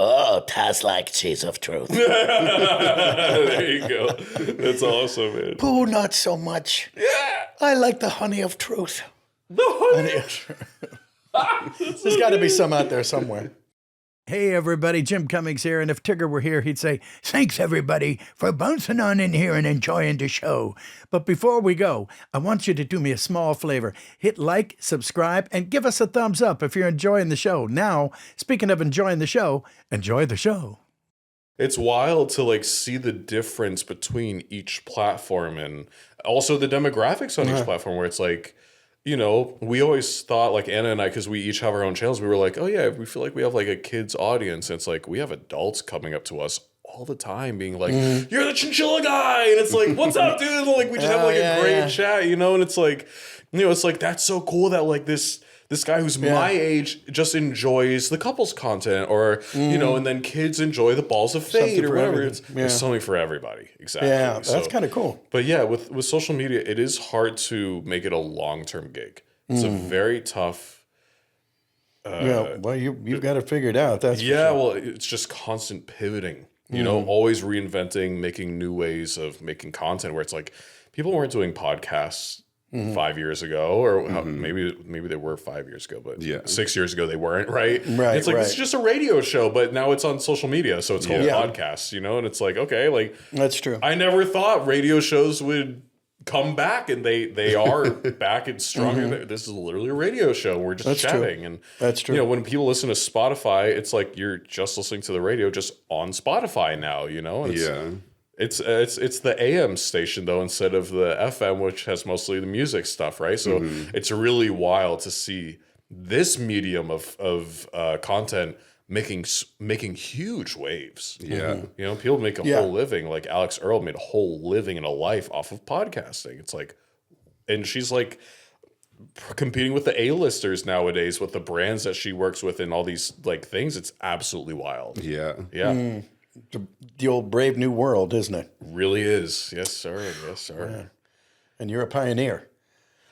Oh, tastes like cheese of truth. There you go. That's awesome, man. Pooh, not so much. Yeah. I like the honey of truth. The honey. There's got to be some out there somewhere. Hey everybody, Jim Cummings here, and if Tigger were here, he'd say, thanks everybody for bouncing on in here and enjoying the show. But before we go, I want you to do me a small favor. Hit like, subscribe, and give us a thumbs up if you're enjoying the show. Now, speaking of enjoying the show, enjoy the show. It's wild to like see the difference between each platform and also the demographics on each platform where it's like, you know, we always thought like Anna and I, because we each have our own channels, we were like, oh yeah, we feel like we have like a kid's audience. And it's like, we have adults coming up to us all the time being like, you're the chinchilla guy. And it's like, what's up, dude? And like, we just have like a great chat, you know? And it's like, you know, it's like, that's so cool that like this guy who's my age just enjoys the couples content or, you know, and then kids enjoy the balls of fate or whatever. It's something for everybody. Exactly. Yeah, that's kind of cool. But yeah, with social media, it is hard to make it a long-term gig. It's a very tough. Well, you've got it figured out. That's for sure. Well, it's just constant pivoting. You know, always reinventing, making new ways of making content. Where it's like people weren't doing podcasts 5 years ago, or maybe they were 5 years ago, but 6 years ago they weren't. Right. It's like it's just a radio show, but now it's on social media, so it's called podcasts. You know, and it's like okay, like that's true. I never thought radio shows would come back, and they are back and stronger. This is literally a radio show. We're just chatting, and that's true. You know, when people listen to Spotify, it's like you're just listening to the radio, just on Spotify now. You know, it's the AM station though instead of the FM, which has mostly the music stuff, right? So it's really wild to see this medium of content making huge waves. You know, people make a whole living. Like Alex Earl made a whole living and a life off of podcasting. It's like, and she's like competing with the A-listers nowadays with the brands that she works with and all these like things. It's absolutely wild. The old brave new world, isn't it? Really is. Yes, sir. Yes, sir. Yeah. And you're a pioneer.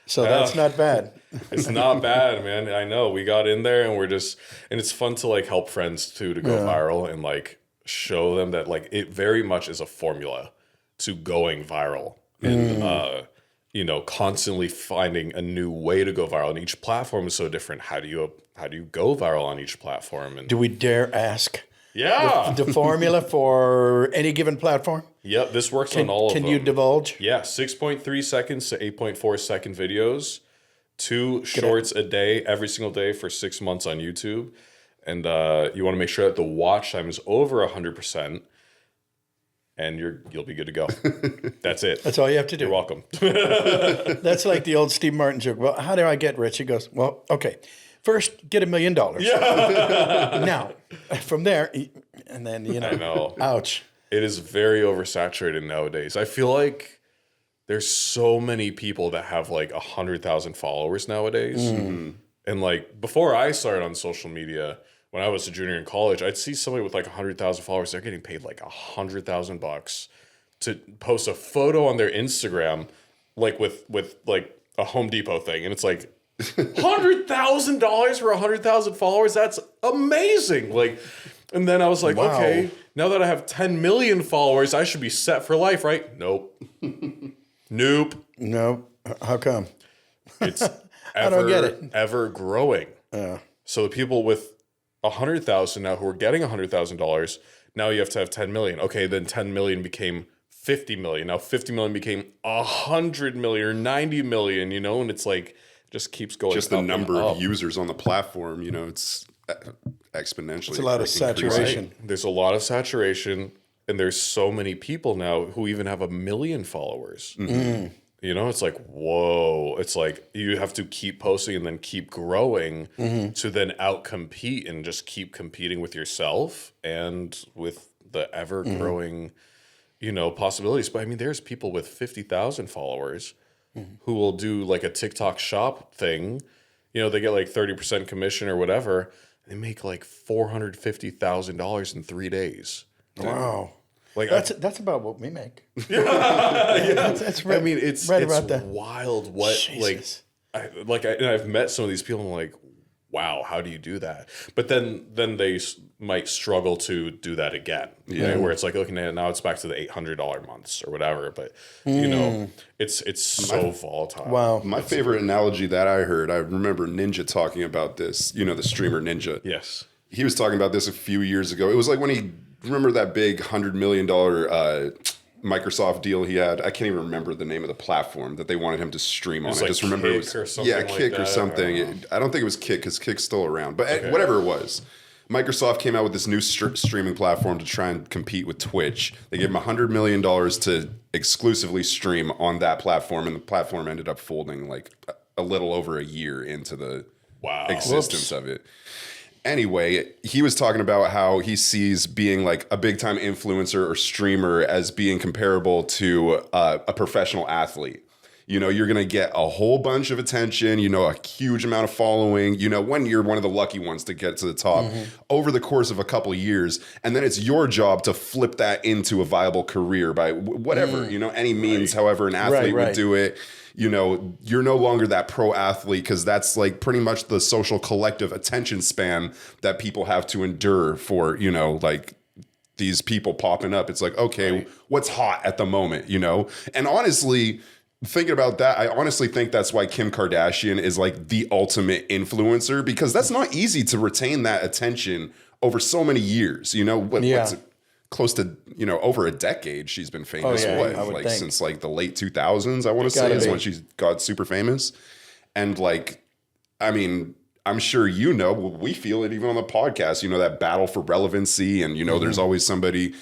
So that's not bad. It's not bad, man. I know. We got in there and and it's fun to like help friends too to go viral and like show them that like it very much is a formula to going viral and you know, constantly finding a new way to go viral. And each platform is so different. How do you go viral on each platform? And do we dare ask? Yeah. The formula for any given platform? Yep, this works on all of them. Can you divulge? Yeah, 6.3 seconds to 8.4 second videos, 2 shorts a day, every single day for 6 months on YouTube. And you want to make sure that the watch time is over 100%, and you'll be good to go. That's it. That's all you have to do. You're welcome. That's like the old Steve Martin joke. Well, how do I get rich? He goes, well, okay. First, get $1 million. Yeah. Now, from there, and then, you know, I know. Ouch. It is very oversaturated nowadays. I feel like there's so many people that have like 100,000 followers nowadays. And like before I started on social media, when I was a junior in college, I'd see somebody with like 100,000 followers. They're getting paid like $100,000 to post a photo on their Instagram, like with like a Home Depot thing. And it's like, $100,000 for 100,000 followers? That's amazing. Like, and then I was like, okay, now that I have 10 million followers, I should be set for life, right? Nope. Nope. How come? It's I don't get it. Ever growing. So the people with 100,000 now who are getting $100,000, now you have to have 10 million. Okay, then 10 million became 50 million. Now 50 million became 100 million or 90 million, you know, and it's like, just keeps going. Just the number of users on the platform, you know, it's exponentially. It's a lot of saturation. Right. There's a lot of saturation, and there's so many people now who even have 1 million followers. You know, it's like, whoa. It's like you have to keep posting and then keep growing to then outcompete and just keep competing with yourself and with the ever-growing, you know, possibilities. But I mean, there's people with 50,000 followers who will do like a TikTok shop thing. You know, they get like 30% commission or whatever. They make like $450,000 in 3 days. Wow. Like that's about what we make. That's right. I mean, it's right about that. wild what Jesus. And I've met some of these people and I'm like, wow, how do you do that? But then they might struggle to do that again. Yeah. Right? Where it's like, looking at it now, it's back to the $800 months or whatever. But you know, it's so volatile. Wow. My favorite analogy that I heard, I remember Ninja talking about this, you know, the streamer Ninja. Yes. He was talking about this a few years ago. It was like when he, remember that big $100 million Microsoft deal he had? I can't even remember the name of the platform that they wanted him to stream on. I just remember it was or something Kick like or that. something. I don't think it was Kick because Kick's still around. But whatever it was, Microsoft came out with this new streaming platform to try and compete with Twitch. They gave him $100 million to exclusively stream on that platform, and the platform ended up folding like a little over a year into the existence of it. Anyway, he was talking about how he sees being like a big time influencer or streamer as being comparable to a professional athlete. You know, you're going to get a whole bunch of attention, you know, a huge amount of following, you know, when you're one of the lucky ones to get to the top over the course of a couple of years. And then it's your job to flip that into a viable career by whatever, you know, any means, however an athlete would do it. You know, you're no longer that pro athlete because that's like pretty much the social collective attention span that people have to endure for, you know, like these people popping up. It's like, okay, what's hot at the moment, you know? And honestly, thinking about that, I honestly think that's why Kim Kardashian is like the ultimate influencer, because that's not easy to retain that attention over so many years, you know? What's it? Close to, you know, over a decade she's been famous. Since like the late 2000s, I want to say, is when she's got super famous. And like, I mean, I'm sure you know, we feel it even on the podcast, you know, that battle for relevancy, and you know, there's always somebody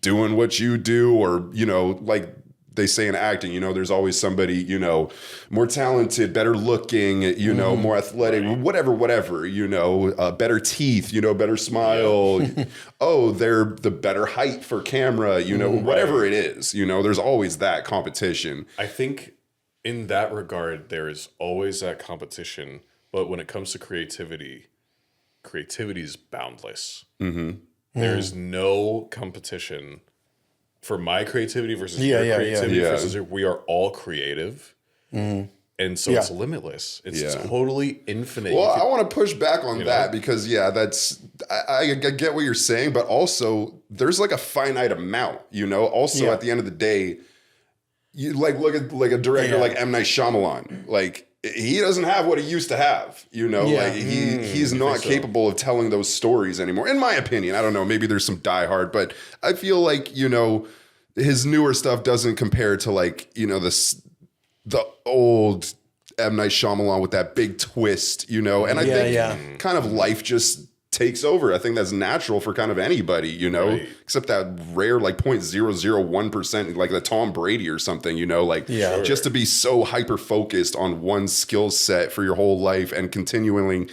doing what you do, or you know, like they say in acting, you know, there's always somebody, you know, more talented, better looking, you know, more athletic, whatever, you know, better teeth, you know, better smile. Oh, they're the better height for camera, you know, whatever it is, you know, there's always that competition. I think in that regard, there is always that competition. But when it comes to creativity is boundless. There is no competition for my creativity versus your creativity versus your, we are all creative. And so it's limitless. It's totally infinite. Well, I want to push back on that because, that's, I get what you're saying, but also there's like a finite amount, you know? Also, at the end of the day, you like look at like a director like M. Night Shyamalan. Like, he doesn't have what he used to have, you know? Like, he's not capable of telling those stories anymore, in my opinion. I don't know. Maybe there's some diehard, but I feel like, you know, his newer stuff doesn't compare to like, you know, the old M. Night Shyamalan with that big twist, you know? And I think kind of life just takes over. I think that's natural for kind of anybody, you know, except that rare like 0.001%, like the Tom Brady or something, you know, like just to be so hyper focused on one skill set for your whole life and continually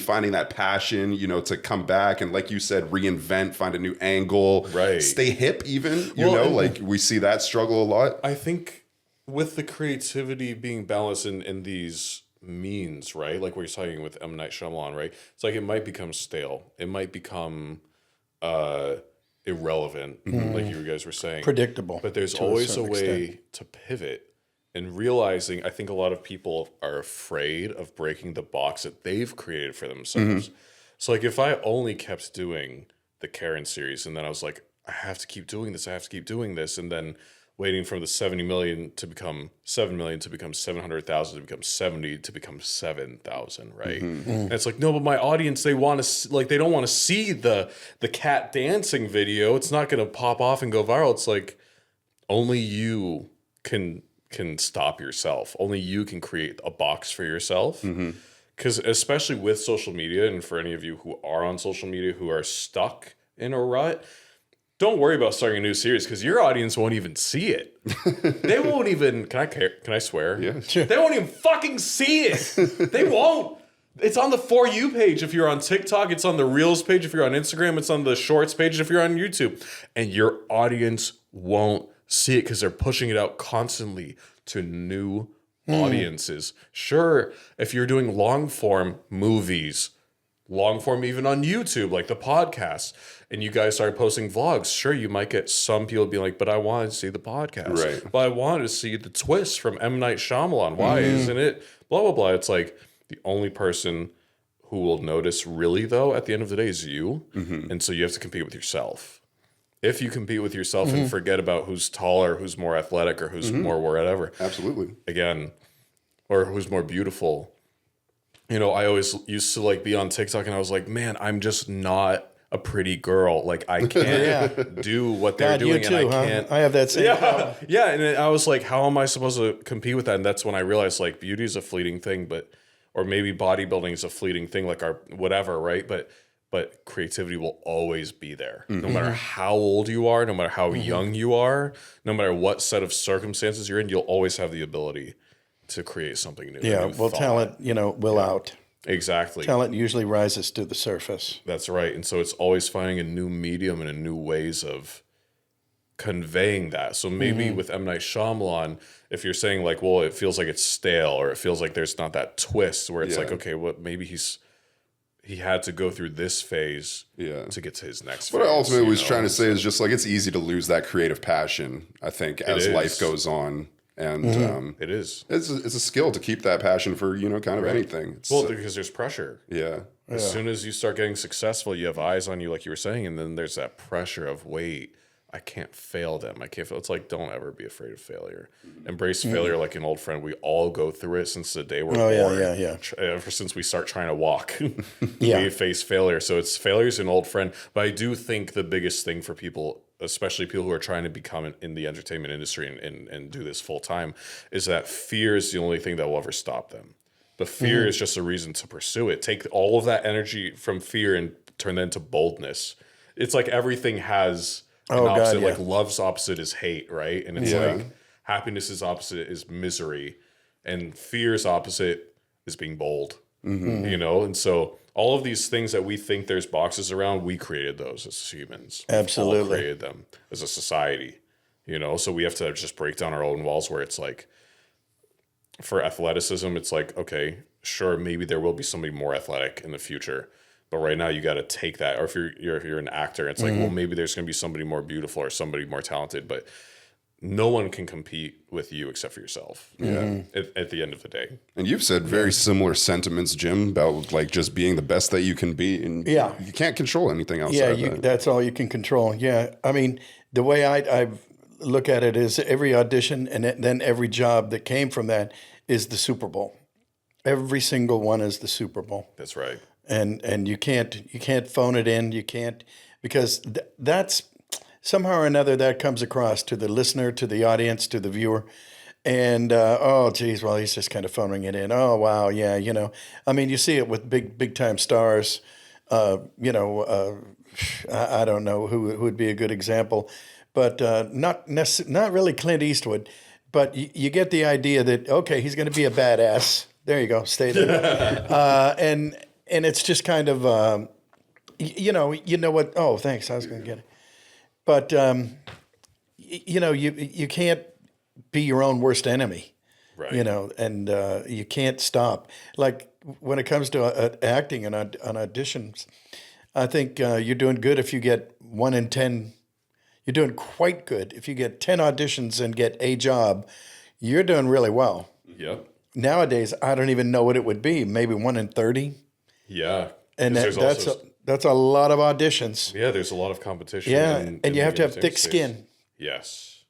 finding that passion, you know, to come back and, like you said, reinvent, find a new angle, stay hip even, you know, like we see that struggle a lot. I think with the creativity being balanced in these means, right? Like what you're talking with M. Night Shyamalan, right? It's like it might become stale. It might become irrelevant, like you guys were saying. Predictable. But there's always a way to pivot. And realizing, I think a lot of people are afraid of breaking the box that they've created for themselves. So like if I only kept doing the Karen series and then I was like, I have to keep doing this, and then waiting from the 70 million to become 7 million to become 700,000 to become 70 to become 7,000, right? And it's like, no, but my audience, they want to like, they don't want to see the cat dancing video. It's not going to pop off and go viral. It's like only you can stop yourself. Only you can create a box for yourself. Because especially with social media, and for any of you who are on social media who are stuck in a rut, don't worry about starting a new series because your audience won't even see it. They won't even. Can I swear? Yeah, sure. They won't even fucking see it. They won't. It's on the For You page if you're on TikTok. It's on the Reels page if you're on Instagram. It's on the Shorts page if you're on YouTube. And your audience won't see it because they're pushing it out constantly to new audiences. Sure, if you're doing long form movies, long form even on YouTube, like the podcast, and you guys start posting vlogs, sure, you might get some people being like, but I wanted to see the podcast. Right. But I wanted to see the twist from M. Night Shyamalan. Why isn't it? Blah, blah, blah. It's like, The only person who will notice really, though, at the end of the day is you. And so you have to compete with yourself. If you compete with yourself and forget about who's taller, who's more athletic, or who's more whatever. Absolutely. Again, or who's more beautiful. You know, I always used to like be on TikTok and I was like, man, I'm just not a pretty girl. Like I can't do what they're God, doing you too, and I can't. I have that same problem. Yeah. And then I was like, how am I supposed to compete with that? And that's when I realized like beauty is a fleeting thing, or maybe bodybuilding is a fleeting thing, like our whatever, right? But creativity will always be there. No matter how old you are, no matter how young you are, no matter what set of circumstances you're in, you'll always have the ability to create something new. Yeah, well, talent, will out. Exactly. Talent usually rises to the surface. That's right. And so it's always finding a new medium and a new ways of conveying that. So maybe with M. Night Shyamalan, if you're saying like, well, it feels like it's stale, or it feels like there's not that twist where it's like, okay, well, maybe he had to go through this phase to get to his next phase. What I ultimately was trying to say is just like it's easy to lose that creative passion, I think, as life goes on. And it is. It's a skill to keep that passion for, kind of anything. It's, Well, because there's pressure. yeah. As soon as you start getting successful, you have eyes on you, like you were saying, and then there's that pressure of, wait, I can't fail them. I can't fail. It's like, don't ever be afraid of failure. Embrace failure like an old friend. We all go through it since the day we're born. Yeah. Ever since we start trying to walk, Yeah. we face failure. So failure's an old friend. But I do think the biggest thing for people, especially people who are trying to become in the entertainment industry and do this full time, is that fear is the only thing that will ever stop them. But fear is just a reason to pursue it. Take all of that energy from fear and turn that into boldness. It's like everything has an opposite. Like love's opposite is hate, right? And it's like happiness's opposite is misery, and fear's opposite is being bold. And so all of these things that we think there's boxes around, we created those as humans. Absolutely. We all created them as a society, so we have to just break down our own walls where it's like, for athleticism, it's like, okay, sure, maybe there will be somebody more athletic in the future, but right now you got to take that. Or if you're an actor, it's like, well, maybe there's going to be somebody more beautiful or somebody more talented, but no one can compete with you except for yourself. At the end of the day. And you've said very similar sentiments, Jim, about like just being the best that you can be, and you can't control anything outside that. That's all you can control. Yeah, I mean, the way I look at it is every audition and then every job that came from that is the Super Bowl. Every single one is the Super Bowl. That's right. And you can't phone it in. You can't, because that's somehow or another that comes across to the listener, to the audience, to the viewer. And well, he's just kind of phoning it in. Oh wow, yeah, I mean, you see it with big time stars. I don't know who would be a good example, but not really Clint Eastwood. But you get the idea that okay, he's going to be a badass. There you go, stay there. And it's just kind of you know what? Oh, thanks. I was going to get it. But you can't be your own worst enemy, right? And you can't stop. Like when it comes to acting and on auditions, I think you're doing good if you get 1 in 10. You're doing quite good if you get 10 auditions and get a job. You're doing really well. Yep. Nowadays, I don't even know what it would be. Maybe 1 in 30. Yeah, and that's a lot of auditions. Yeah, there's a lot of competition. Yeah, and you have to have thick skin. Yes.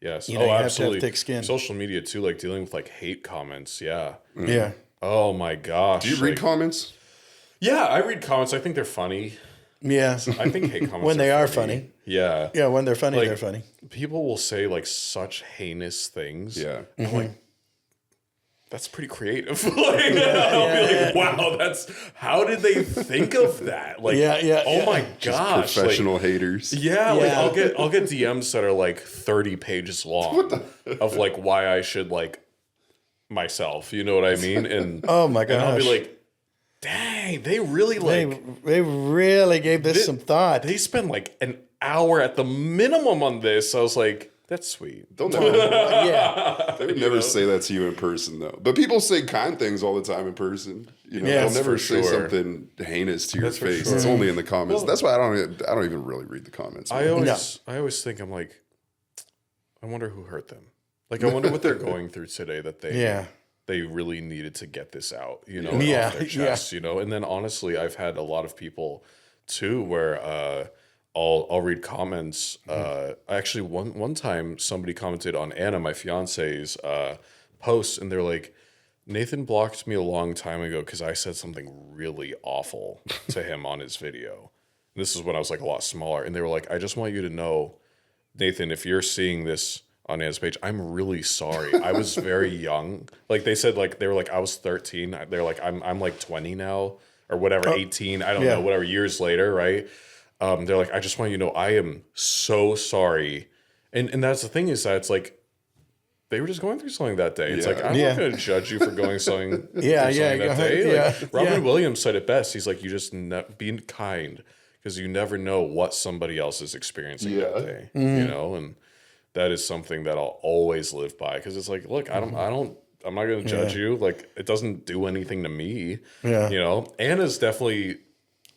You Absolutely. have to have thick skin. Social media too, like dealing with like hate comments. Yeah. Yeah. Oh my gosh. Do you read comments? Yeah, I read comments. I think they're funny. Yeah. I think hate comments when they are funny. Yeah. Yeah, when they're funny, like, they're funny. People will say like such heinous things. Yeah. I'm like, that's pretty creative. I'll be like, wow, how did they think of that? Like, oh my gosh, professional haters. Yeah, like I'll get DMs that are like 30 pages long of like why I should like myself. You know what I mean? And oh my gosh, and I'll be like, dang, they really like they really gave this some thought. They spend like an hour at the minimum on this. I was like, that's sweet. Don't never, they would never say that to you in person, though. But people say kind things all the time in person. They'll never say something heinous to your face. It's only in the comments. That's why I don't even really read the comments. I always think, I'm like, I wonder who hurt them. Like, I wonder what they're going through today that they they really needed to get this out, you know, Yeah, off their chests, you know. And then honestly, I've had a lot of people too where I'll read comments. Actually, one time somebody commented on Anna, my fiance's post, and they're like, Nathan blocked me a long time ago because I said something really awful to him on his video. This is when I was like a lot smaller, and they were like, I just want you to know, Nathan, if you're seeing this on Anna's page, I'm really sorry. I was very young. Like they said, like they were like, I was 13. They're like, I'm like 20 now or whatever, 18. I don't know, whatever, years later, right? They're like, I just want you to know I am so sorry. And that's the thing is that it's like they were just going through something that day. It's like, I'm not going to judge you for going something, through something that day. Like, Robin Williams said it best. He's like, you just be kind because you never know what somebody else is experiencing that day, you know? And that is something that I'll always live by because it's like, look, I'm not going to judge you. Like, it doesn't do anything to me. Yeah. You know, Anna's definitely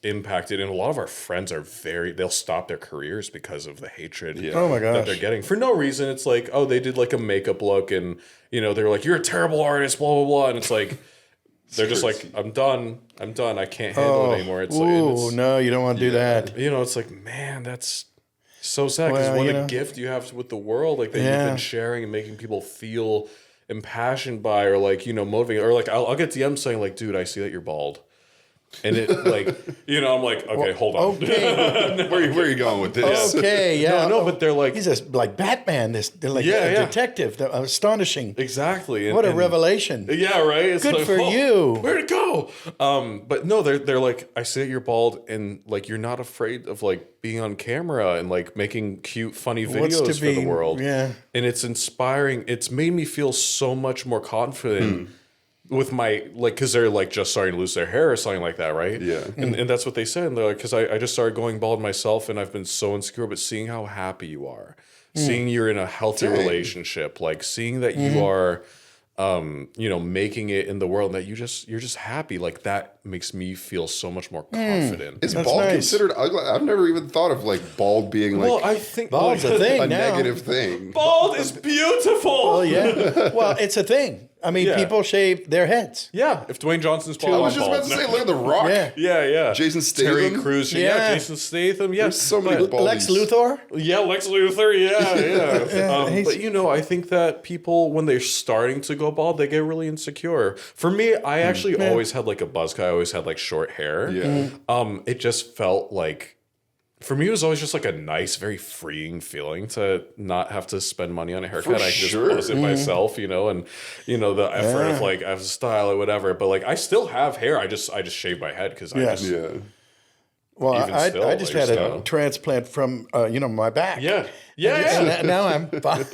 impacted, and a lot of our friends are they'll stop their careers because of the hatred that they're getting for no reason. It's like, oh, they did like a makeup look, and you know, they're like, you're a terrible artist, blah blah blah, and it's like they're just like, I'm done, I can't handle it anymore. It's like, no, you don't want to do that. You know, it's like, man, that's so sad because what a gift you have with the world, like that you've been sharing and making people feel impassioned by, or like, you know, motivating, or like I'll get DMs saying like, dude, I see that you're bald. And it like, you know, I'm like, okay, hold on. Okay. Where are you going with this? Okay, yeah. No, but they're like, he's like Batman. They're like a detective. They're astonishing. Exactly. What a revelation. Yeah, right. It's good like, for you. Where'd it go? But no, they're like, I see that you're bald, and like you're not afraid of like being on camera and like making cute, funny videos for the world. Yeah. And it's inspiring. It's made me feel so much more confident. With my, like, because they're like just starting to lose their hair or something like that, right? Yeah. And that's what they said. And they're like, because I just started going bald myself, and I've been so insecure, but seeing how happy you are, seeing you're in a healthy relationship, like seeing that you are, you know, making it in the world, and that you're just happy, like that makes me feel so much more confident. Is bald considered ugly? I've never even thought of like bald being like, well, I think bald's a thing a now. negative thing. Bald is beautiful. Well, yeah. Well, it's a thing. I mean, people shave their heads. Yeah, if Dwayne Johnson's bald, I was just about to say, look at The Rock. Yeah. Jason Statham. Terry Crews. Jason Statham. Yeah, There's so many baldies. Lex Luthor. Yeah, Lex Luthor. Yeah. But you know, I think that people, when they're starting to go bald, they get really insecure. For me, I actually always had like a buzz cut. I always had like short hair. Yeah. It just felt like, for me, it was always just like a nice, very freeing feeling to not have to spend money on a haircut. I could just buzz it myself, you know, and you know the effort of like I have a style or whatever. But like I still have hair. I just shave my head because I just Well, I just had a transplant from my back. Yeah. And now I'm fine.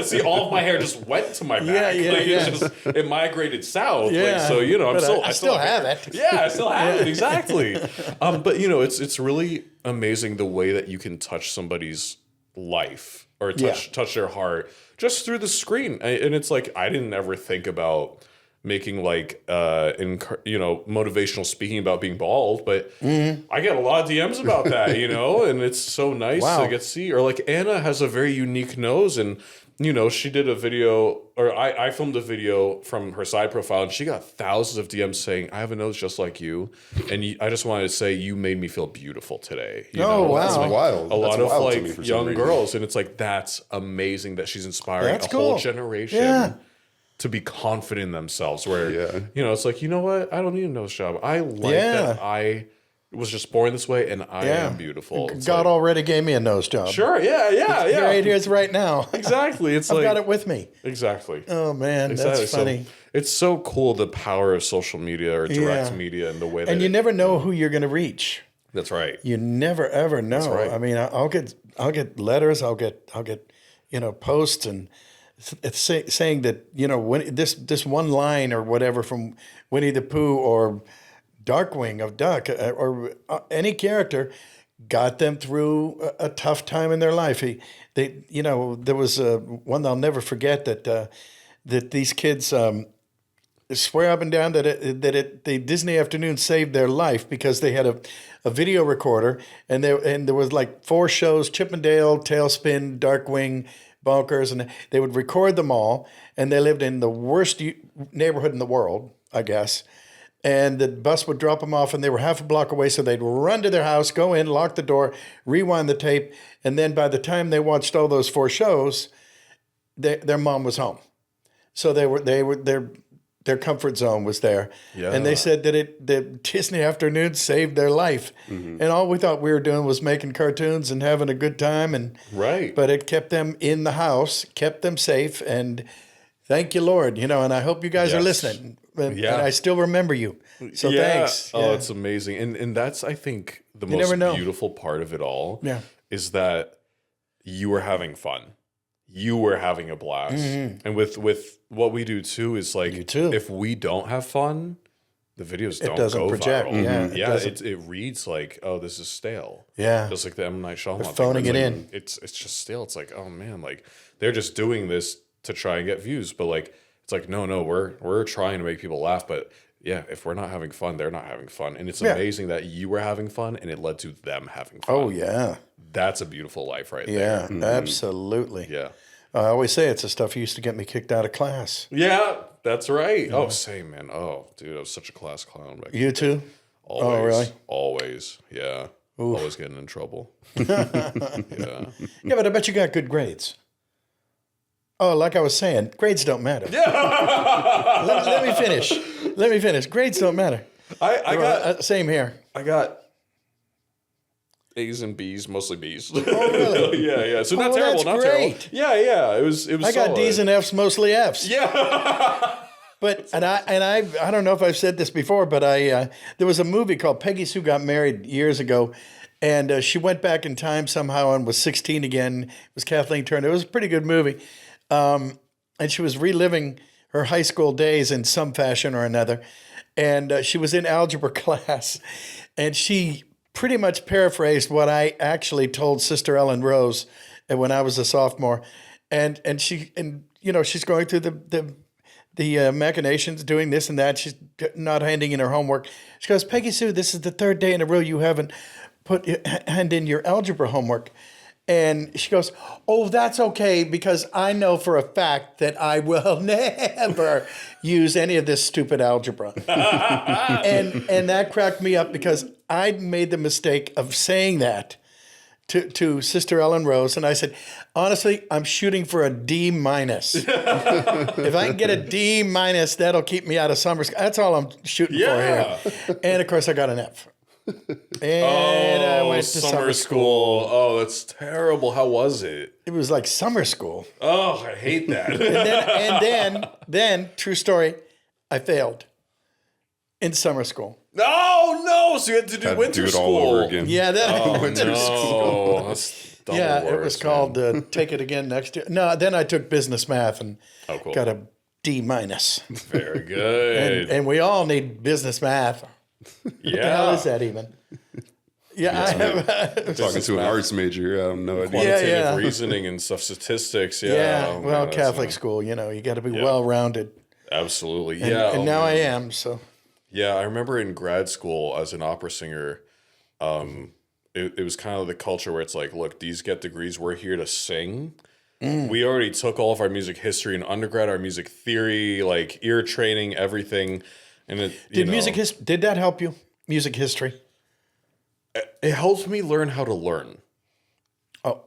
See, all of my hair just went to my back. It migrated south. Yeah. Like, so, you know, I still have it. Yeah, I still have it. Exactly. But, you know, it's really amazing the way that you can touch somebody's life or touch their heart just through the screen. And it's like, I didn't ever think about making like motivational speaking about being bald, but I get a lot of DMs about that, you know, and it's so nice to get to see. Or like Anna has a very unique nose, and you know, she did a video, or I filmed a video from her side profile, and she got thousands of DMs saying, I have a nose just like you, and I just wanted to say you made me feel beautiful today. You know? Wow. That's wild. A lot of like young girls, and it's like, that's amazing that she's inspiring whole generation to be confident in themselves, where you know, it's like, you know what, I don't need a nose job. I like that I was just born this way, and I am beautiful. God already gave me a nose job. Sure, yeah. Here it is right now. Exactly. It's I've like, got it with me. Exactly. Oh man, that's funny. So, it's so cool, the power of social media or direct media and the way that. And you never know who you're going to reach. That's right. You never ever know. That's right. I mean, I'll get letters. I'll get posts, and it's saying that, you know, when this one line or whatever from Winnie the Pooh or Darkwing of Duck or any character got them through a tough time in their life. There was one I'll never forget that these kids swear up and down that the Disney Afternoon saved their life because they had a video recorder, and there was like 4 shows: Chip and Dale, Tailspin, Darkwing, bunkers, and they would record them all. And they lived in the worst neighborhood in the world, I guess. And the bus would drop them off, and they were half a block away. So they'd run to their house, go in, lock the door, rewind the tape, and then by the time they watched all those 4 shows, their mom was home. So their comfort zone was there. Yeah. And they said that the Disney afternoons saved their life. And all we thought we were doing was making cartoons and having a good time. And Right. But it kept them in the house, kept them safe. And thank you, Lord. And I hope you guys are Yes. listening. And Yeah. I still remember you. So thanks. Oh, Yeah. it's amazing. And that's, I think, the You never know. most beautiful part of it all Yeah. is that you were having fun. You were having a blast. And with what we do too is like, You too. if we don't have fun, the videos don't doesn't go project. viral. Yeah, it Yeah, doesn't. it reads like, oh, this is stale. Yeah. Just like the M. Night Shyamalan thing, phoning where it it's in. like, It's just stale. It's like, oh man, like they're just doing this to try and get views. But like, it's like, no, we're trying to make people laugh. But yeah, if we're not having fun, they're not having fun. And it's Yeah. amazing that you were having fun and it led to them having fun. Oh, yeah. That's a beautiful life right Yeah, there. absolutely. Yeah. I always say it's the stuff used to get me kicked out of class. Yeah, that's right. Oh, same, man. Oh, dude, I was such a class clown back You too? Always. really? Always. Yeah. Always getting in trouble. Yeah. Yeah, but I bet you got good grades. Oh, like I was saying, grades don't matter. Yeah. let me finish. Let me finish. Grades don't matter. I got Same here. A's and B's, mostly B's. Oh, really? yeah. So not Oh, terrible, that's not terrible. great. Yeah. It was I got solid. D's and F's, mostly F's. Yeah. But I don't know if I've said this before, but there was a movie called Peggy Sue Got Married years ago, and she went back in time somehow and was 16 again. It was Kathleen Turner. It was a pretty good movie, and she was reliving her high school days in some fashion or another, and she was in algebra class, and she pretty much paraphrased what I actually told Sister Ellen Rose when I was a sophomore, and she's going through the machinations, doing this and that. She's not handing in her homework. She goes, Peggy Sue, this is the 3rd day in a row you haven't hand in your algebra homework. And she goes, oh, that's okay, because I know for a fact that I will never use any of this stupid algebra. and that cracked me up because I made the mistake of saying that to Sister Ellen Rose, and I said, honestly, I'm shooting for a D-. If I can get a D-, that'll keep me out of summer school. That's all I'm shooting for here. And of course, I got an F. And I went to summer school. Oh, that's terrible. How was it? It was like summer school. Oh, I hate that. And then, true story, I failed in summer school. No. So you had to do Had to winter do it school all over again. Yeah, then Winter school. No, that's double yeah, worse, it was man. called Take It Again Next Year. No, then I took business math and Oh, cool. got a D-. Very good. And we all need business math. yeah. What the hell is that even? Yeah, I have. Talking to an arts major, I have no idea. Quantitative Yeah. reasoning and stuff, statistics. Yeah. Yeah, Oh, well, man, that's Catholic school, you got to be well-rounded. Absolutely. And, Yeah. and oh, now man. I am, so. Yeah, I remember in grad school as an opera singer, it was kind of the culture where it's like, look, these get degrees, we're here to sing. We already took all of our music history in undergrad, our music theory, like ear training, everything. And it Did that help you? Music history? it helped me learn how to learn. Oh,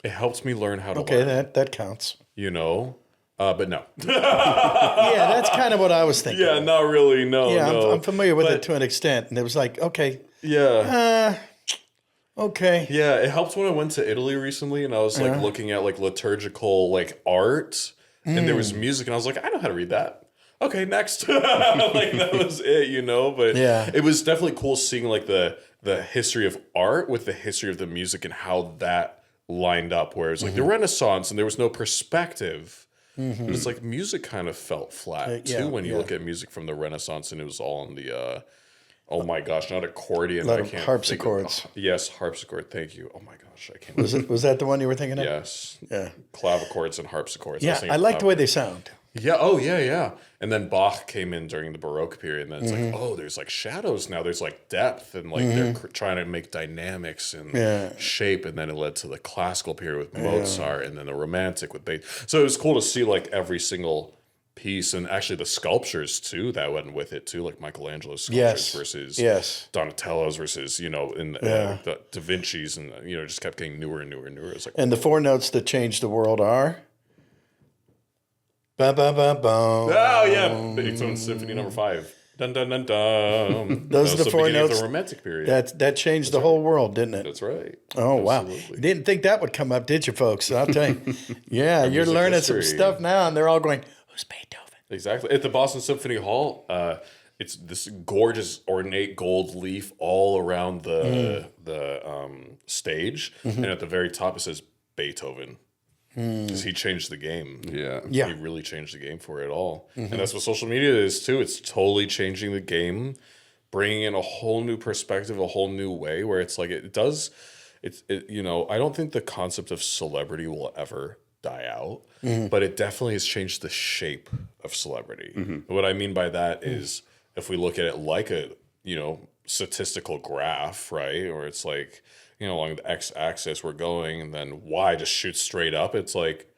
It helps me learn how to okay, learn. that counts. But no. Yeah, that's kind of what I was thinking. Yeah, not really. No, Yeah, no. I'm familiar with it to an extent. And it was like, okay, Yeah. okay. Yeah, it helped when I went to Italy recently and I was like looking at like liturgical like art and there was music and I was like, I know how to read that. Okay, next. Like that was it, but Yeah. it was definitely cool seeing like the history of art with the history of the music and how that lined up, where it's like the Renaissance and there was no perspective. And it's like music kind of felt flat too when you look at music from the Renaissance and it was all in the oh my gosh, not accordion. A lot I of can't harpsichords. Yes, harpsichord. Thank you. Oh my gosh, I can't. Was that the one you were thinking of? Yes. Yeah. Clavichords and harpsichords. Yeah, I like the way they sound. Yeah. Oh, yeah, yeah. And then Bach came in during the Baroque period, and then it's like, oh, there's like shadows now. There's like depth, and like they're trying to make dynamics and shape. And then it led to the classical period with Mozart, and then the Romantic with Beethoven. So it was cool to see like every single piece, and actually the sculptures too that went with it too, like Michelangelo's sculptures versus Donatello's versus in the Da Vinci's, and just kept getting newer and newer and newer. It's like, And the 4 notes that changed the world are. Ba ba ba boom. Oh yeah, Beethoven's Symphony Number 5. Dun dun dun dun. Those are the 4 notes. Of the Romantic period. That changed the whole world, didn't it? That's right. Oh Absolutely. wow! Didn't think that would come up, did you, folks? I'll tell you. Yeah, you're music learning history. some stuff now, and they're all going, "Who's Beethoven?" Exactly. At the Boston Symphony Hall, it's this gorgeous ornate gold leaf all around the stage, and at the very top it says Beethoven. Because he changed the game. Yeah. He really changed the game for it all. And that's what social media is too. It's totally changing the game, bringing in a whole new perspective, a whole new way where it's like I don't think the concept of celebrity will ever die out, but it definitely has changed the shape of celebrity. What I mean by that is if we look at it like a, statistical graph, right? Or it's like, along the x-axis we're going, and then y just shoots straight up. It's like,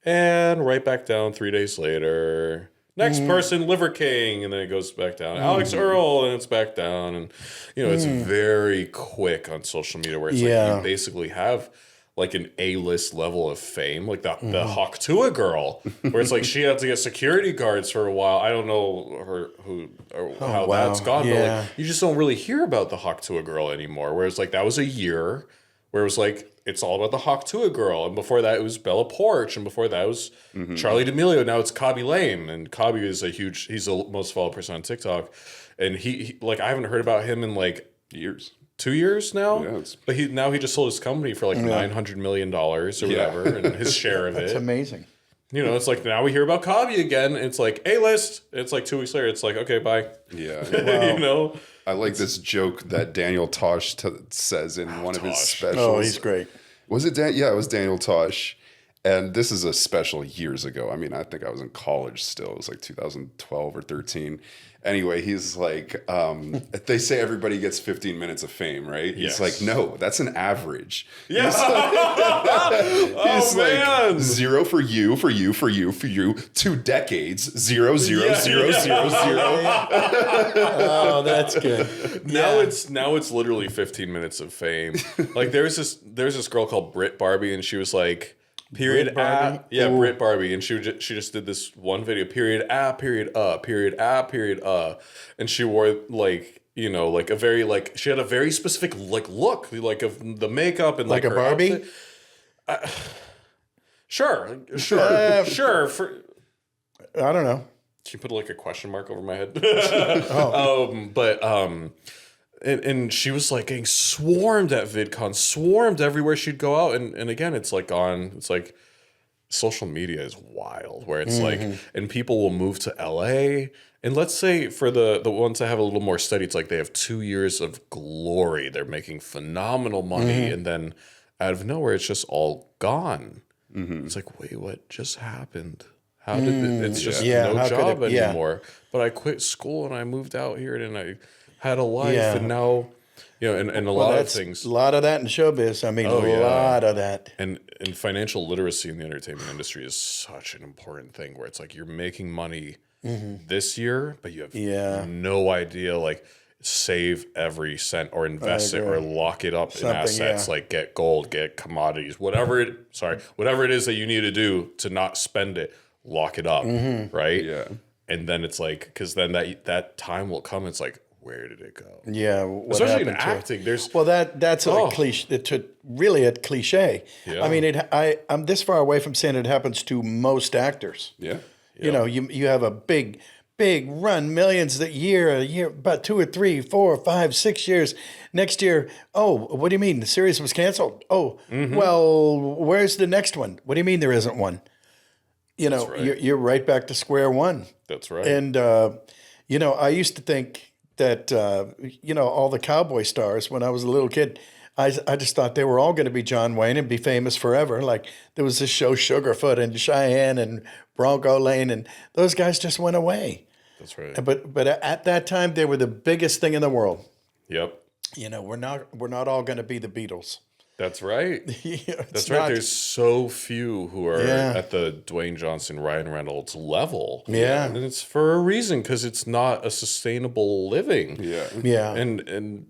and right back down 3 days later. Next person, Liver King, and then it goes back down. Alex Earl, and it's back down. And, it's very quick on social media where it's like you basically have like an A-list level of fame, like the Hawktua girl, where it's like she had to get security guards for a while. I don't know how that's gone, but like, you just don't really hear about the Hawktua girl anymore. Whereas like that was a year where it was like it's all about the Hawktua girl, and before that it was Bella Porch, and before that it was Charlie D'Amelio. Now it's Kabi Lame, and Kabi is he's the most followed person on TikTok, and he like I haven't heard about him in like Years. 2 years now, but he just sold his company for like $900 million or whatever, and his share of it. It's amazing. It's like now we hear about Kabi again. It's like A-list. It's like 2 weeks later. It's like, okay, bye. Yeah. I like this joke that Daniel Tosh says in one of his specials. Oh, he's great. Was it Yeah, it was Daniel Tosh. And this is a special years ago. I mean, I think I was in college still. It was like 2012 or 13. Anyway, he's like, they say everybody gets 15 minutes of fame, right? He's like, no, that's an average. Yeah. He's like, 0 for you, for you, for you, for you. 2 decades, 0, 0, 0, 0, 0. Oh, that's good. Now it's literally 15 minutes of fame. Like there's this girl called Brit Barbie, and she was like, Brit Barbie, and she just did this one video, period, period, and she wore like like a very like she had a very specific like look like of the makeup and like a her Barbie. Sure. For I don't know. she put like a question mark over my head. Oh. And she was like getting swarmed at VidCon, swarmed everywhere she'd go out. And again, it's like social media is wild where it's like, and people will move to LA. And let's say for the ones that have a little more steady, it's like they have 2 years of glory. They're making phenomenal money. And then out of nowhere, it's just all gone. It's like, wait, what just happened? How did it's just no job anymore? But I quit school and I moved out here and I had a life, and now, and a lot of things. A lot of that in showbiz. I mean, a lot of that. And financial literacy in the entertainment industry is such an important thing where it's like you're making money this year, but you have no idea, like, save every cent or invest it or lock it up in assets, like get gold, get commodities, whatever it is that you need to do to not spend it, lock it up, right? Yeah. And then it's like, because then that time will come, it's like, where did it go? Yeah, especially in acting. There's that's a cliche. It's really a cliche. Yeah. I mean, I'm this far away from saying it happens to most actors. Yeah, you have a big run, millions a year, about 2 or 3, 4, 5, 6 years. Next year, what do you mean the series was canceled? Well, where's the next one? What do you mean there isn't one? Right. You're right back to square one. That's right. And I used to think that all the cowboy stars when I was a little kid, I just thought they were all going to be John Wayne and be famous forever. Like there was this show Sugarfoot and Cheyenne and Bronco Lane, and those guys just went away. That's right. But at that time, they were the biggest thing in the world. Yep. You know, we're not all going to be the Beatles. That's right. It's That's right. not- There's so few who are Yeah. at the Dwayne Johnson, Ryan Reynolds level. Yeah. And it's for a reason, because it's not a sustainable living. Yeah. And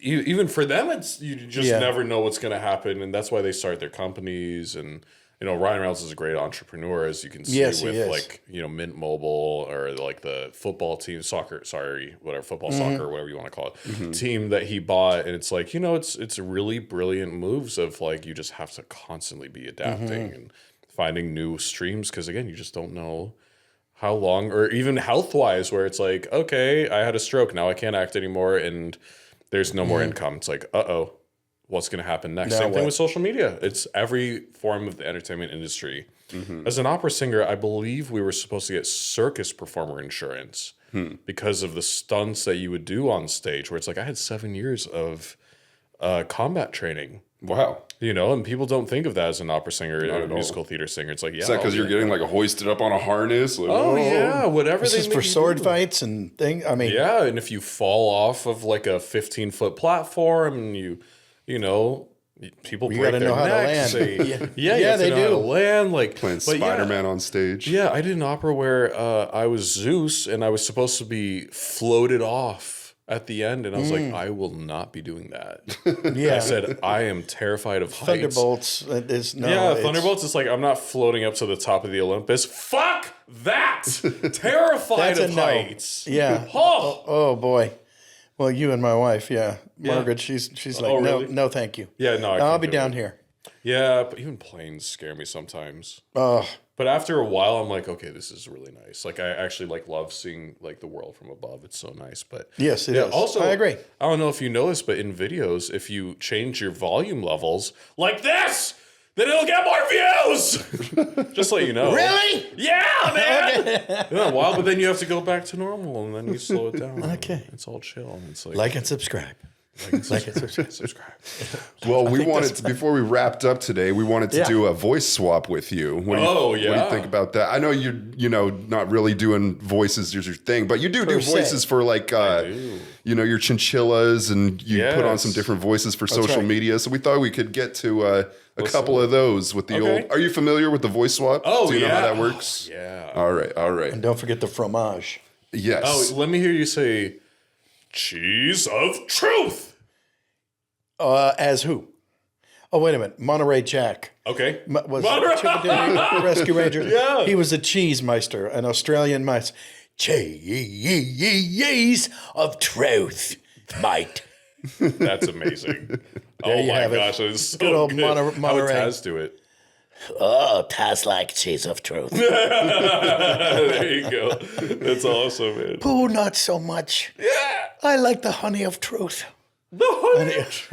even for them, it's you just Yeah. never know what's going to happen, and that's why they start their companies. And Ryan Reynolds is a great entrepreneur, as you can see Yes, he with is. like Mint Mobile or like the football team, soccer, soccer, whatever you want to call it, team that he bought. And it's like it's really brilliant moves of like you just have to constantly be adapting and finding new streams, because again, you just don't know how long, or even health wise, where it's like, okay, I had a stroke, now I can't act anymore, and there's no more income. It's like, what's going to happen next? Now Same thing what? with social media. It's every form of the entertainment industry. As an opera singer, I believe we were supposed to get circus performer insurance because of the stunts that you would do on stage, where it's like, I had 7 years of combat training. Wow. And people don't think of that as an opera singer or a musical theater singer. It's like, yeah. Is that because you're getting like hoisted up on a harness? Like, Oh, yeah, whatever This they is make for you sword do. fights and things. I mean, Yeah, and if you fall off of like a 15-foot platform and people You break gotta their know how to necks, land. they- Yeah. yeah, you Yeah, have to they know how do. to land. Like playing but yeah. Spider-Man on stage. Yeah, I did an opera where I was Zeus and I was supposed to be floated off at the end, and I was like, I will not be doing that. yeah. I said, I am terrified of heights. Thunderbolts. There's no. Yeah, it's- Thunderbolts is like, I'm not floating up to the top of the Olympus. Fuck that! Terrified That's a of no. heights. Yeah. Oh! Oh boy. Well, you and my wife, yeah. Margaret, she's like, Oh, really? no, thank you. Yeah, no, I'll can't be do down it. here. Yeah, but even planes scare me sometimes. Oh, But after a while, I'm like, okay, this is really nice. Like, I actually love seeing like the world from above. It's so nice. But yes, it is. also, I agree. I don't know if you know this, but in videos, if you change your volume levels like this, then it'll get more views. Just so you know. Really? Yeah, man. Yeah, wow, but then you have to go back to normal, and then you slow it down. Okay. It's all chill. It's like, Like and subscribe. like and subscribe. Well, we wanted to, before we wrapped up today, we wanted to Yeah. do a voice swap with you. What do you, Oh, What do yeah. you think about that? I know you're, not really doing voices as your thing, but you do Per se. voices for like, do. your chinchillas, and you put on some Yes. different voices for social right. media. So we thought we could get to a couple of those with the Okay. old. Are you familiar with the voice swap? Oh, Do you know how yeah. that works? Yeah. All right. And don't forget the fromage. Yes. Oh, let me hear you say, cheese of truth. As who? Oh, wait a minute. Monterey Jack. Okay. Was Monterey- Chickadee Rescue Ranger. Yeah. He was a cheese meister, an Australian mice. Cheese of truth, mate. That's amazing. Oh you my have it. gosh, it is so Good old good. Monterey. How would Taz do it? Oh, tastes like cheese of truth. There you go. That's awesome, man. Oh, not so much. Yeah. I like the honey of truth. No, There's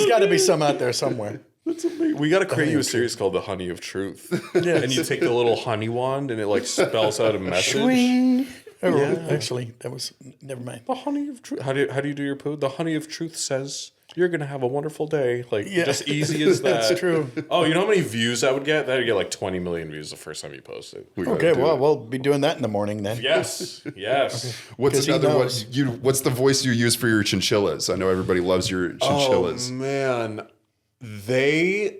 got to be some out there somewhere. that's amazing. We got to create you a series called The Honey of Truth. And you take the little honey wand and it like spells out a message. Swing. Actually, that was never mind. The honey of truth. How do you do your poo? The honey of truth says you're gonna have a wonderful day. Like just easy as that. That's true. Oh, you know how many views that would get? That would get like 20 million views the first time you post it. We gotta Okay, do well, it. we'll be doing that in the morning then. Yes. Yes. What's 'Cause he another one? knows. What's the voice you use for your chinchillas? I know everybody loves your chinchillas. Oh man, they.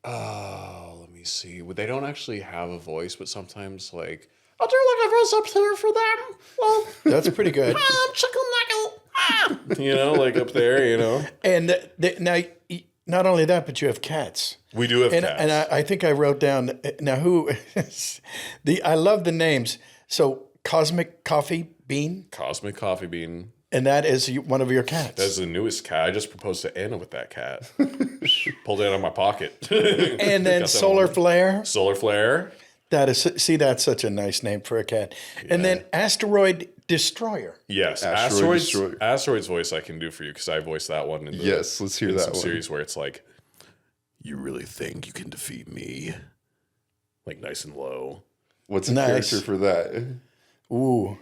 Let me see. They don't actually have a voice, but sometimes like I'll do like a voice up there for them. Well, That's pretty good. I'm chicken nuggle. Ah. Like up there. And now, not only that, but you have cats. We do have And, cats. and I think I wrote down now who I love the names. So Cosmic Coffee Bean, Cosmic Coffee Bean. and that is one of your cats. That's the newest cat. I just proposed to Anna with that cat. Pulled it out of my pocket. And then Got that Solar one. Flare. Solar Flare. That is, see, that's such a nice name for a cat. And then Asteroid Destroyer. Yes, Asteroid Asteroid's voice I can do for you because I voiced that one in the, Yes, let's hear in that some one. series where it's like, you really think you can defeat me? Like nice and low. What's the Nice. character for that? Ooh.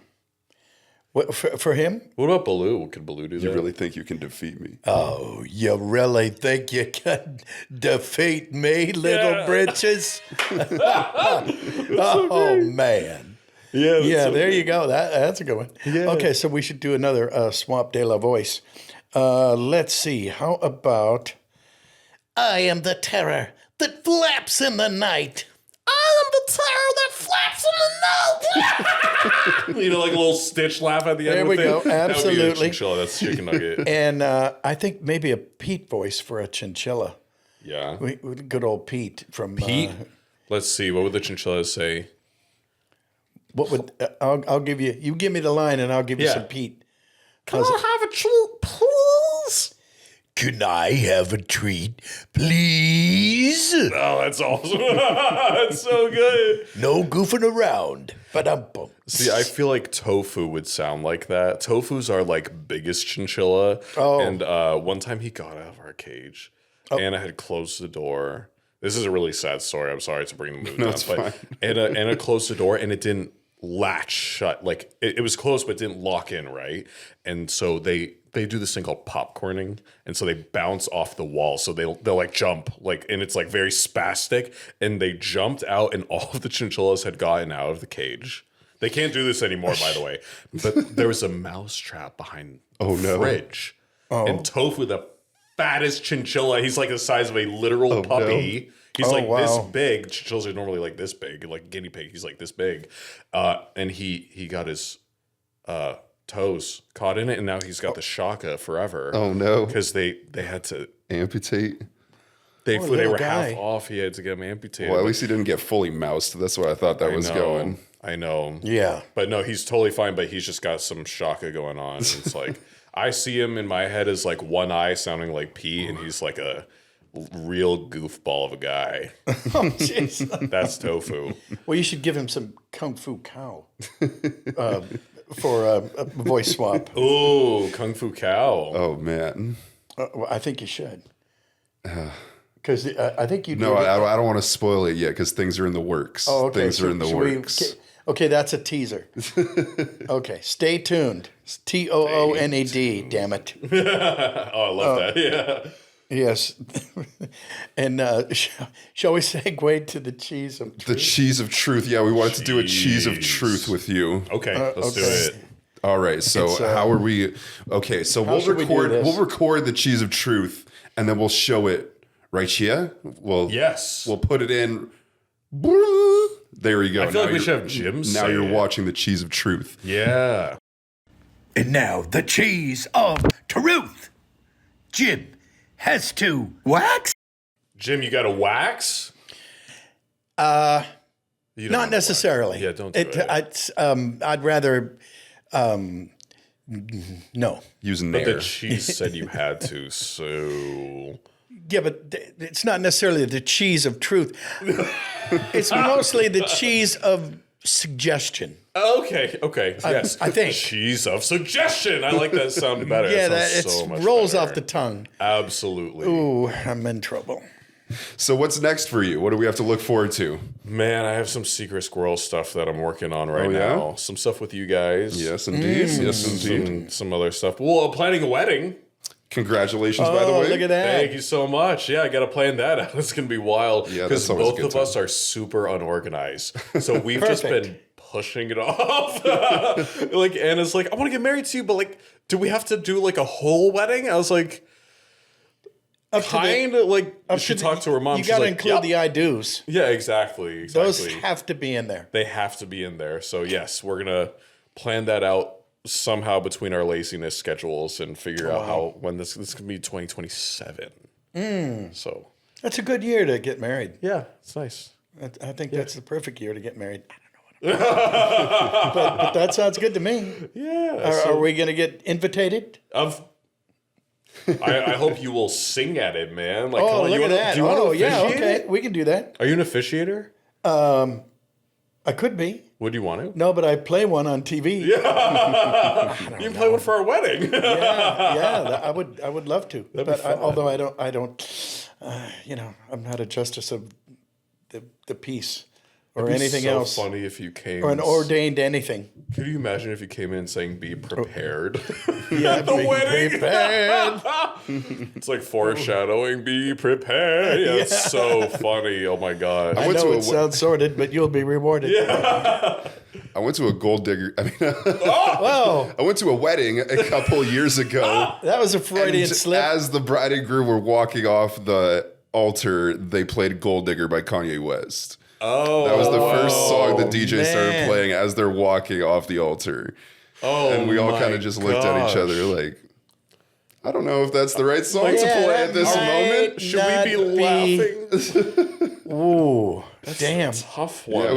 What, for him? What about Baloo? Could Baloo do that? You really think you can defeat me? Oh, you really think you can defeat me, little britches? Oh, man. Yeah, there you go. That's a good one. Yeah. Okay, so we should do another Swamp de la Voice. Let's see. How about I am the terror that flaps in the night. I am the terror that flaps in the night. You know, like a little Stitch laugh at the end There of we the go. thing? That would be a Absolutely. chinchilla. That's chicken nugget. And I think maybe a Pete voice for a chinchilla. Yeah. Good old Pete from Pete? Let's see. What would the chinchillas say? What would I'll give you? You give me the line, and I'll give you Yeah. some Pete. Can I have a treat, please? Can I have a treat, please? Oh, that's awesome. That's so good. No goofing around. Ba-dum-bum. See, I feel like Tofu would sound like that. Tofu's our like biggest chinchilla. Oh. And one time he got out of our cage. Anna had closed the door. This is a really sad story. I'm sorry to bring the mood down. it's But Anna closed the door and it didn't latch shut. Like it was closed but didn't lock in, right? And so they do this thing called popcorning, and so they bounce off the wall. So they'll like jump, like, and it's like very spastic. And they jumped out, and all of the chinchillas had gotten out of the cage. They can't do this anymore, by the way. But there was a mouse trap behind the fridge. And Tofu, the fattest chinchilla, he's like the size of a literal puppy. He's like this big. Chinchillas are normally like this big, like guinea pig. He's like this big, and he got his toes caught in it, and now he's got the shaka forever. Oh no! Because they had to Amputate. They little were guy. half off. He had to get them amputated. Well, at least he didn't get fully moused. That's what I thought that was going. I know. Yeah. But no, he's totally fine. But he's just got some shaka going on. And it's like I see him in my head as like one eye sounding like Pete, and he's like a real goofball of a guy. Oh, jeez. That's Tofu. Well, you should give him some Kung Fu Cow for a voice swap. Ooh, Kung Fu Cow. Oh man. Well, I think you should. Because I think you. No, I don't want to spoil it yet because things are in the works. Oh, okay. Things are in the works. Okay, that's a teaser. Okay, stay tuned. TOONED. Damn it. Oh, I love that. Yeah. Yes. And shall we segue to the cheese of truth? The cheese of truth. Yeah, we wanted to do a cheese of truth with you. Okay, let's do okay. it. All right. So how are we? Okay. So we'll should we do record. this? We'll record the cheese of truth, and then we'll show it right here. Yes. We'll put it in. There we go. I feel like we should have Jim Now say you're it. watching the cheese of truth. Yeah. And now, the cheese of truth. Jim has to wax. Jim, you got a wax? You don't have Not to wax. necessarily. Yeah, don't do it. I'd rather no. Use But nair. the cheese said you had to, so... Yeah, but it's not necessarily the cheese of truth. It's mostly the cheese of suggestion. Okay, yes. I think. Cheese of suggestion. I like that sound better. Yeah, That it sounds so much rolls better. off the tongue. Absolutely. Ooh, I'm in trouble. So what's next for you? What do we have to look forward to? Man, I have some secret squirrel stuff that I'm working on right yeah? now. Some stuff with you guys. Yes, indeed. Yes, indeed. Some other stuff. Well, I'm planning a wedding. Congratulations, by the way. Look at that. Thank you so much. Yeah, I got to plan that out. It's going to be wild. Yeah, because that's always a both good of us are super unorganized. So we've just Perfect. been pushing it off. Like, Anna's like, I want to get married to you, but like, do we have to do like a whole wedding? I was like, kind of like, she talked to her mom. You She's got to like, include "Yep." the I do's. Yeah, exactly. Those have to be in there. They have to be in there. So yes, we're gonna plan that out somehow between our laziness schedules and figure out how when this can be 2027. So That's a good year to get married. yeah, it's nice. I think that's the perfect year to get married. I don't know what but that sounds good to me. Yeah. Are we going to get invitated? I hope you will sing at it, man. Like, come Oh, on, look you at wanna- that. Do you want Oh, to yeah, officiate okay. it? We can do that. Are you an officiator? I could be. Would you want to? No, but I play one on TV. You can play one for our wedding. Yeah, I would love to. But although I don't, I'm not a justice of the peace or anything so else, funny if you came or an ordained anything. Could you imagine if you came in saying "Be prepared"? Yeah, the be wedding. prepared. It's like foreshadowing. Be prepared. Yeah, it's so funny. Oh my god. I know it sounds sordid, but you'll be rewarded. Yeah. I went to a gold digger. I mean, Whoa, I went to a wedding a couple years ago. that was a Freudian And slip. as the bride and groom were walking off the altar, they played "Gold Digger" by Kanye West. Oh, That was the first song the DJ started man. playing as they're walking off the altar. Oh, And we all my kind of just looked at each gosh. other like, I don't know if that's the right song to Yeah, play that at this might moment. Should we be laughing? Ooh, damn. Tough one. Yeah, it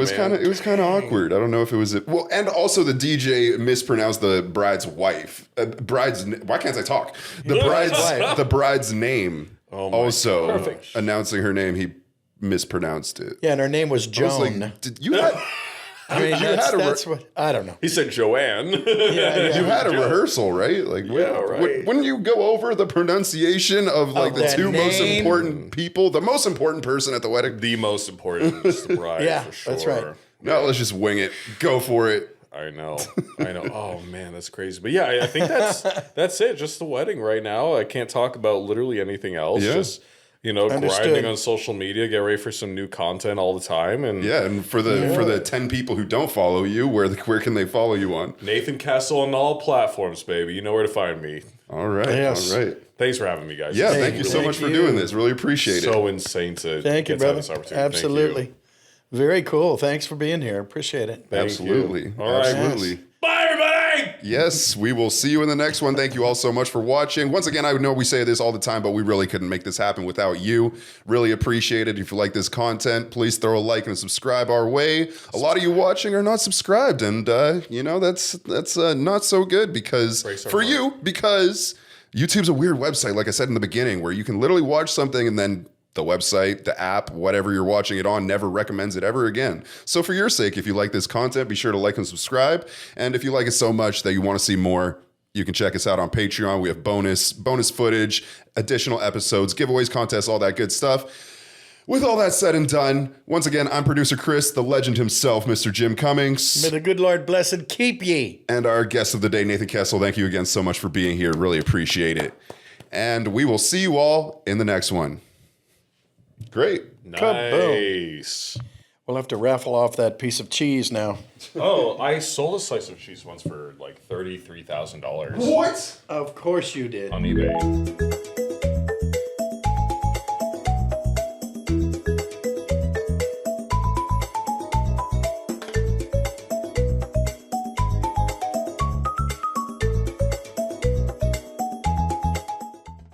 was kind of awkward. I don't know if it was well, and also the DJ mispronounced the bride's wife. Why can't I talk? The bride's name. Oh my Also gosh. announcing her name, he mispronounced it. Yeah, and her name was I was Joan. like, did you had I mean, you had a that's what I don't know. He said Joanne. Yeah, you had a rehearsal, right? Like, right. Wouldn't you go over the pronunciation of like the that two most name? important people, the most important person at the wedding? The most important is the bride. Yeah, for sure. that's right. No, let's just wing it. Go for it. I know. Oh man, that's crazy. But yeah, I think that's it. Just the wedding right now. I can't talk about literally anything else. Yeah. Just Understood. grinding on social media, get ready for some new content all the time. And Yeah, and for the 10 people who don't follow you, where can they follow you on? Nathan Kessel on all platforms, baby. You know where to find me. All right. Yes. All right. Thanks for having me, guys. Yeah, It's thank you so Thank much for you. doing this. Really appreciate it. so insane to Thank you, get to have brother. this opportunity. Thank you. Absolutely. Very cool. Thanks for being here. Appreciate it. Thank Absolutely. you. All right. Absolutely. Bye, everybody. Yes, we will see you in the next one. Thank you all so much for watching. Once again, I know we say this all the time, but we really couldn't make this happen without you. Really appreciate it. If you like this content, please throw a like and subscribe our way. A lot of you watching are not subscribed, and that's not so good because Breaks our for heart. you, because YouTube's a weird website, like I said in the beginning, where you can literally watch something and then the website, the app, whatever you're watching it on never recommends it ever again. So for your sake, if you like this content, be sure to like and subscribe. And if you like it so much that you want to see more, you can check us out on Patreon. We have bonus footage, additional episodes, giveaways, contests, all that good stuff. With all that said and done, once again, I'm producer Chris, the legend himself, Mr. Jim Cummings. May the good Lord blessed keep ye. And our guest of the day, Nathan Kessel. Thank you again so much for being here. Really appreciate it. And we will see you all in the next one. Great. Nice. We'll have to raffle off that piece of cheese now. Oh, I sold a slice of cheese once for like $33,000 What? Of course you did. on eBay.